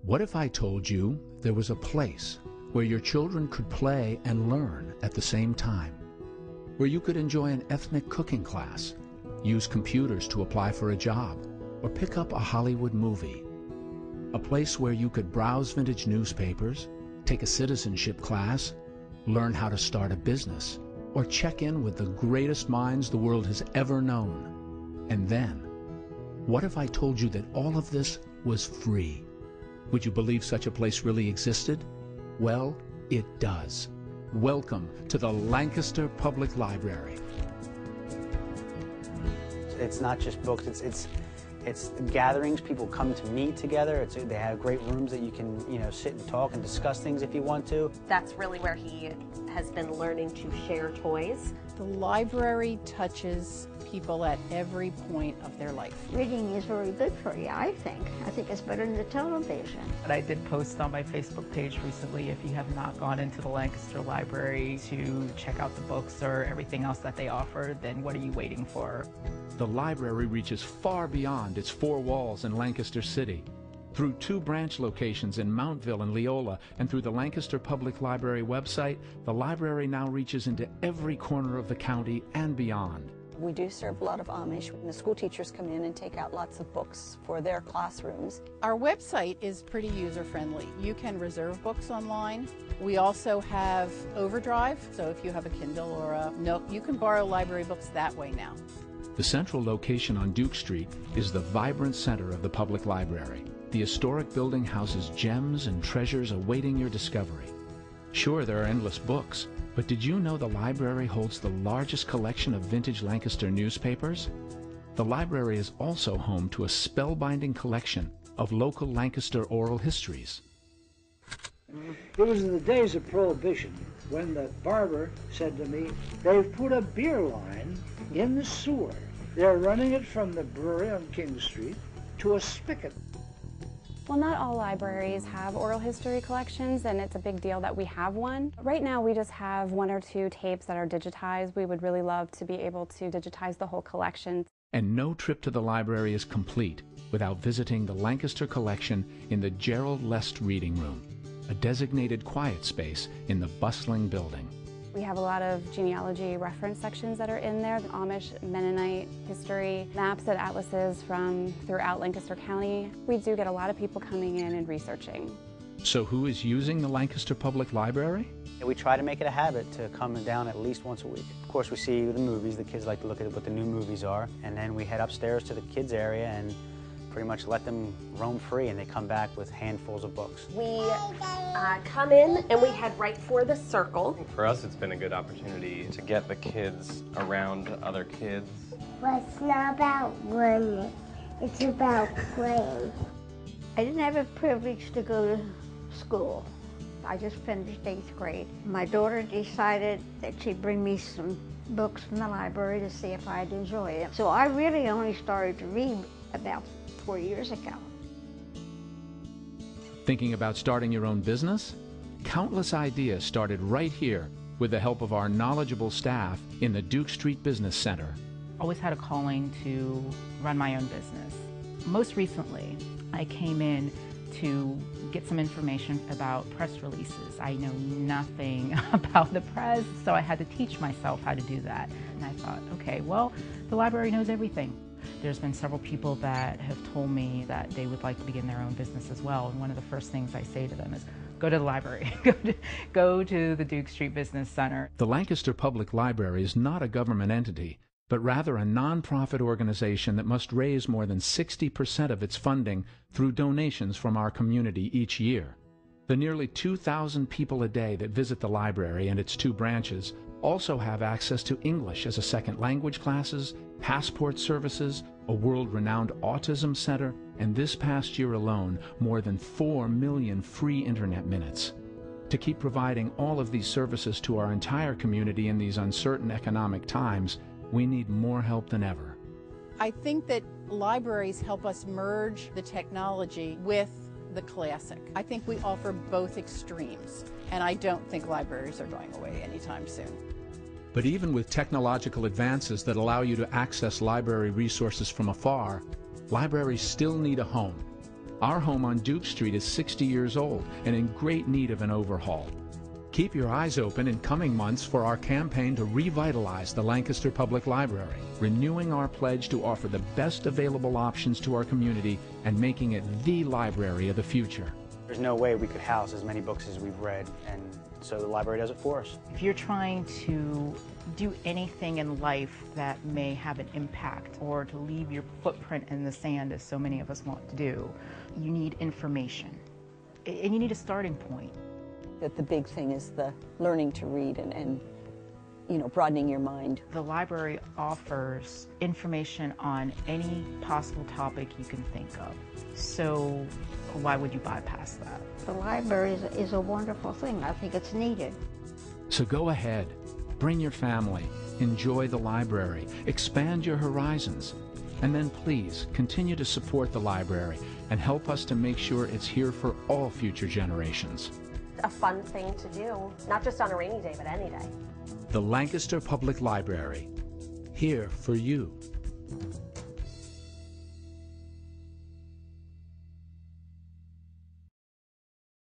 What if I told you there was a place where your children could play and learn at the same time? Where you could enjoy an ethnic cooking class, use computers to apply for a job, or pick up a Hollywood movie. A place where you could browse vintage newspapers, take a citizenship class, learn how to start a business, or check in with the greatest minds the world has ever known. And then, what if I told you that all of this was free? Would you believe such a place really existed? Well, it does. Welcome to the Lancaster Public Library. It's not just books, it's gatherings. People come to meet together. They have great rooms that you can, sit and talk and discuss things if you want to. That's really where he has been learning to share toys. The library touches people at every point of their life. Reading is very good for you, I think. I think it's better than the television. And I did post on my Facebook page recently, if you have not gone into the Lancaster Library to check out the books or everything else that they offer, then what are you waiting for? The library reaches far beyond its four walls in Lancaster City. Through 2 branch locations in Mountville and Leola, and through the Lancaster Public Library website, the library now reaches into every corner of the county and beyond. We do serve a lot of Amish, and the school teachers come in and take out lots of books for their classrooms. Our website is pretty user-friendly. You can reserve books online. We also have Overdrive, so if you have a Kindle or a Nook, you can borrow library books that way now. The central location on Duke Street is the vibrant center of the public library. The historic building houses gems and treasures awaiting your discovery. Sure, there are endless books, but did you know the library holds the largest collection of vintage Lancaster newspapers? The library is also home to a spellbinding collection of local Lancaster oral histories. It was in the days of Prohibition when the barber said to me, "They've put a beer line in the sewer. They're running it from the brewery on King Street to a spigot." Well, not all libraries have oral history collections, and it's a big deal that we have one. Right now, we just have 1 or 2 tapes that are digitized. We would really love to be able to digitize the whole collection. And no trip to the library is complete without visiting the Lancaster collection in the Gerald Lest Reading Room, a designated quiet space in the bustling building. We have a lot of genealogy reference sections that are in there, the Amish, Mennonite history, maps and atlases from throughout Lancaster County. We do get a lot of people coming in and researching. So who is using the Lancaster Public Library? We try to make it a habit to come down at least once a week. Of course, we see the movies. The kids like to look at what the new movies are. And then we head upstairs to the kids area and pretty much let them roam free, and they come back with handfuls of books. We come in and we head right for the circle. For us, it's been a good opportunity to get the kids around other kids. Well, it's not about learning, it's about playing. I didn't have a privilege to go to school. I just finished 8th grade. My daughter decided that she'd bring me some books from the library to see if I'd enjoy it. So I really only started to read about 4 years ago. Thinking about starting your own business? Countless ideas started right here with the help of our knowledgeable staff in the Duke Street Business Center. Always had a calling to run my own business. Most recently, I came in to get some information about press releases. I know nothing about the press, so I had to teach myself how to do that. And I thought, okay, well, the library knows everything. There's been several people that have told me that they would like to begin their own business as well, and one of the first things I say to them is, go to the library, go to the Duke Street Business Center. The Lancaster Public Library is not a government entity, but rather a nonprofit organization that must raise more than 60% of its funding through donations from our community each year. The nearly 2,000 people a day that visit the library and its 2 branches also have access to English as a second language classes, passport services, a world-renowned autism center, and this past year alone, more than 4 million free internet minutes. To keep providing all of these services to our entire community in these uncertain economic times, we need more help than ever. I think that libraries help us merge the technology with the classic. I think we offer both extremes, and I don't think libraries are going away anytime soon. But even with technological advances that allow you to access library resources from afar, libraries still need a home. Our home on Duke Street is 60 years old and in great need of an overhaul. Keep your eyes open in coming months for our campaign to revitalize the Lancaster Public Library, renewing our pledge to offer the best available options to our community and making it the library of the future. There's no way we could house as many books as we've read, and so the library does it for us. If you're trying to do anything in life that may have an impact or to leave your footprint in the sand, as so many of us want to do, you need information. And you need a starting point. That the big thing is the learning to read and broadening your mind. The library offers information on any possible topic you can think of. So why would you bypass that? The library is a wonderful thing. I think it's needed. So go ahead, bring your family, enjoy the library, expand your horizons, and then please continue to support the library and help us to make sure it's here for all future generations. A fun thing to do, not just on a rainy day, but any day. The Lancaster Public Library, here for you.